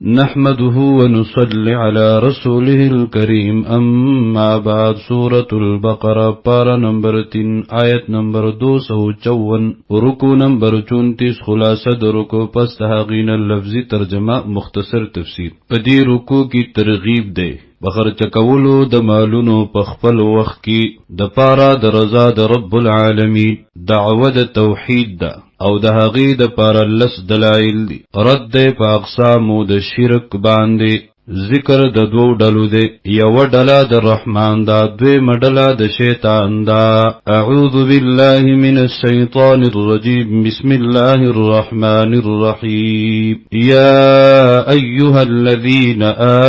نحمده ونصلي على رسوله الكريم أما بعد سورة البقرة پارا نمبر 3 آیت نمبر 254 رکو نمبر 34 خلاصہ د رکو پس تحقین لفظی ترجمہ مختصر تفسیر پدی رکو کی ترغیب دے بخر چکولو د مالونو پخپل وخت کی د پارا د رضا د رب العالمین دعوه د توحید دا او د هغې د پاره لس دلایل دي رد په اقسامو د شرک باندې ذکر د دوو ډلو دی یوه ډله د رحمان دا دویمه ډله د شیطان دا اعوذ بالله من الشیطان الرجیم بسم الله الرحمن الرحیم یا ایها الذین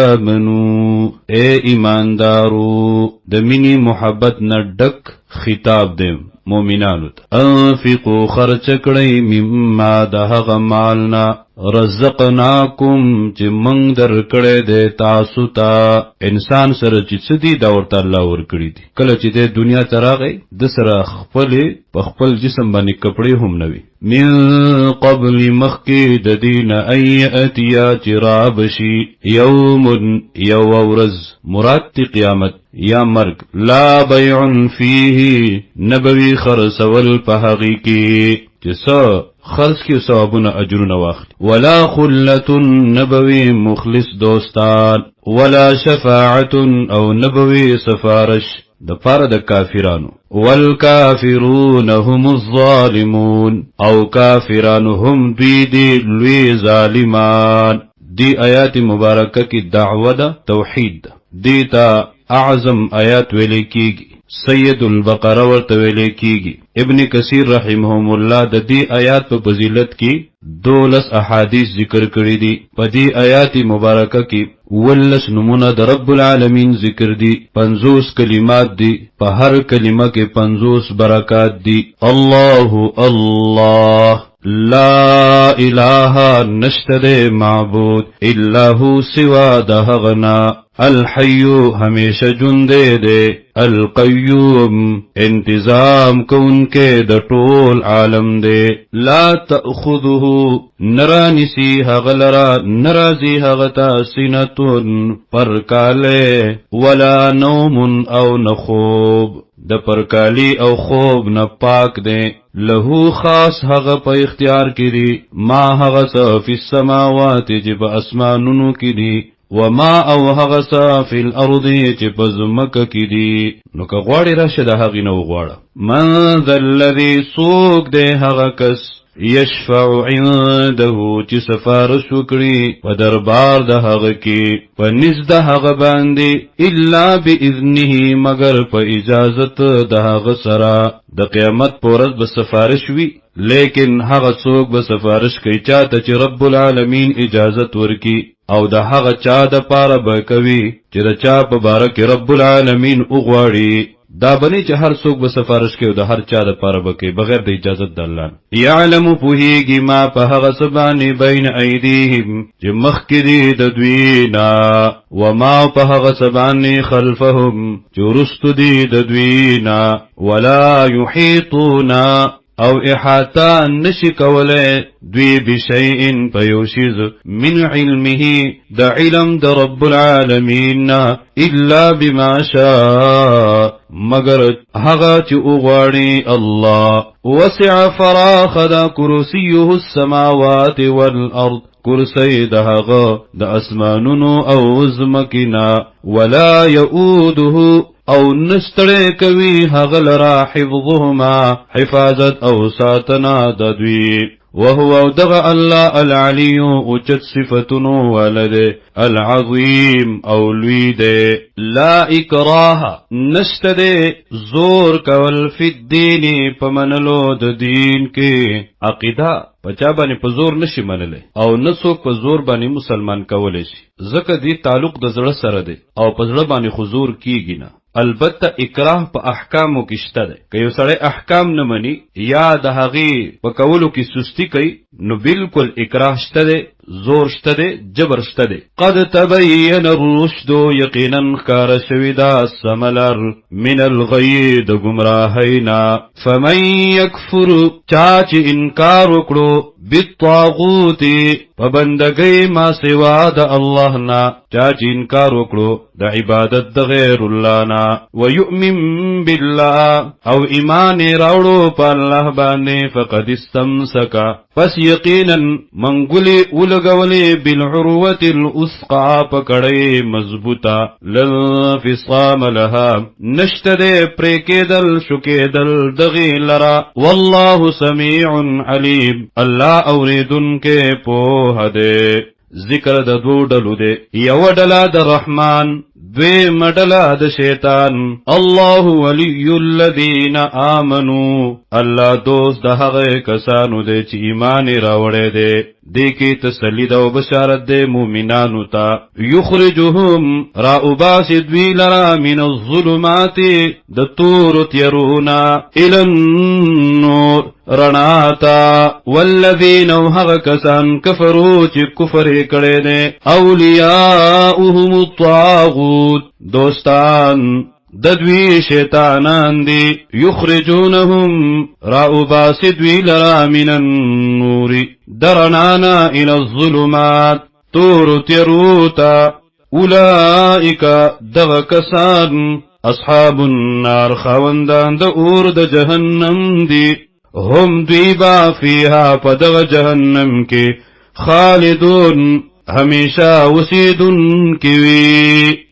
آمنوا اے ایماندارو د منی محبت نه ډک خطاب دی مومنانو انفقوا خرچ کړئ مما د هغه مالنا رزقناکم چې موږ درکړی دی تاسو ته انسان سره چې څه دي دا ورته الله ورکړي دي کله چې د دنیا ته راغی د سره په خپل جسم باندې کپړې هم نه وي من قبل مخکې د دین ان یأتیا چې رابشي یوم یو ورځ مراد دی قیامت یا مرگ لا بیع فیه نبوی خرسول په هغې کې چې څه خرڅ کی ثوابونه اجرونه واخلي ولا خلة نبوی مخلص دوستان ولا شفاعت او نبوی سفارش د پاره د کافرانو والکافرون هم الظالمون او کافران هم دوی دی لوی ظالمان دی آیات مبارکه کی دعوه د توحید دیتا اعظم آیات ویلے کیگی سید البقرہ ورته ویلے کیگی ابن کثیر رحمهم الله د دې آیات په فضیلت کې 12 احادیث ذکر کړی دي په دې آیات مبارکه کې ولس نمونه د رب العالمین ذکر دي 50 کلمات دي په هر کلمه کې 50 برکات دي الله الله لا الہ نشتد معبود الا هو سوا دهغنا الحیو ہمیشہ جندے دے القیوم انتظام کون کے د ټول عالم دے لا تأخذه نرانسی حغلرا نرازی حغتا سنتون پرکالے ولا نوم او نخوب د پرکالی او خوب نه پاک دے لہو خاص حغ پا اختیار کی دی ما حغسا فی السماوات جب اسمانونو کی دی وما او حغسا فی الارض جب زمک کی دی نو که غواړی راشد حغی نو غواړه من ذا الذی سوک دے حغ کس یشفع عنده چې سفارش وکړي په دربار د هغه کې په نزد د هغه باندې الا باذنه مگر په اجازت د هغه سره د قیامت پر ورځ به سفارش وي لیکن هغه څوک به سفارش کوي چاته چې رب العالمین اجازت ورکي او د هغه چا د پاره به کوي چې د چا په باره کې رب العالمین وغواړي دا بنی چې هر څوک به سفارش کوي د هر چا د پاره بکي بغیر د اجازت د الله یعلم پوهیږي ما په هغه سبانی بین ایدیهم چې مخکې دي د دوی نه وما په هغه سبانی خلفهم چې وروستو دي د دوی نه ولا یحیطون او احاطه نشي کوله دوی بشیء پیوشیز من علمه د علم د رب العالمین الا بما شاء مگر هغه چې وغواړي الله وسع فراخ د کرسیه السماوات والارض کرسی د هغه د اسمانونو او زمکینا ولا یؤوده او نستړی کوي هغه لرا حفظهما حفاظت او ساتنا د دوی وهو دغ الله العلی اوچت صفتنو ولده العظیم او لوی ده لا اکراه نشته ده زور کول فی الدین پمنلو د دین کې عقیده پچا باندې په زور نشي منله او نسوک په زور باندې مسلمان کولای شي ځکه دی تعلق د زړه سره دی او په زړه باندې حضور کیږي نه البته اکراه په احکامو کې شته ده که یو سړی احکام نه مني یا د هغې په کولو کې سستی کوي نو بالکل اکراه شته ده زور شته ده جبر شته ده قد تبین الرشد یقینا ښکاره شوي دا سملر من الغی د ګمراهینا فمن یکفر چا چې انکار وکړو بالطاغوت وبندگی ما سوا د الله نا چا چې انکار وکړو د عبادت د غیر الله نا ويؤمن بالله او ایمان راوړو په الله باندې فقد استمسك پس یقینا منګلی ولګولې بالعروه الاسقا پکړې مضبوطه للفصام لها نشته پریکېدل شوکېدل دغی لرا والله سميع عليم الله اوریدن کې په هده ذکر د دو ډلو دی یو ډله د رحمان دوی مډله د شیطان الله ولی الذین آمنوا الله دوست د هغه کسانو دی چې ایمان راوړی دی دې کې تسلی او بشارت دی مؤمنانو ته یخرجهم را اباسد وی لرا من الظلمات د تور تیرونا الى النور رناتا والذین هغه کسان کفرو چې کفر کړي دي اولیاءهم الطاغوت دوستان ددوی شیطانان دی یخرجونهم را اباسد وی لرا من النور درنانا الى الظلمات تور تیروتا اولئک دغ کسان اصحاب النار خواندان د اور د جهنم دی هم دویبا فیها پدغ جهنم کی خالدون ہمیشہ وسیدن کی وی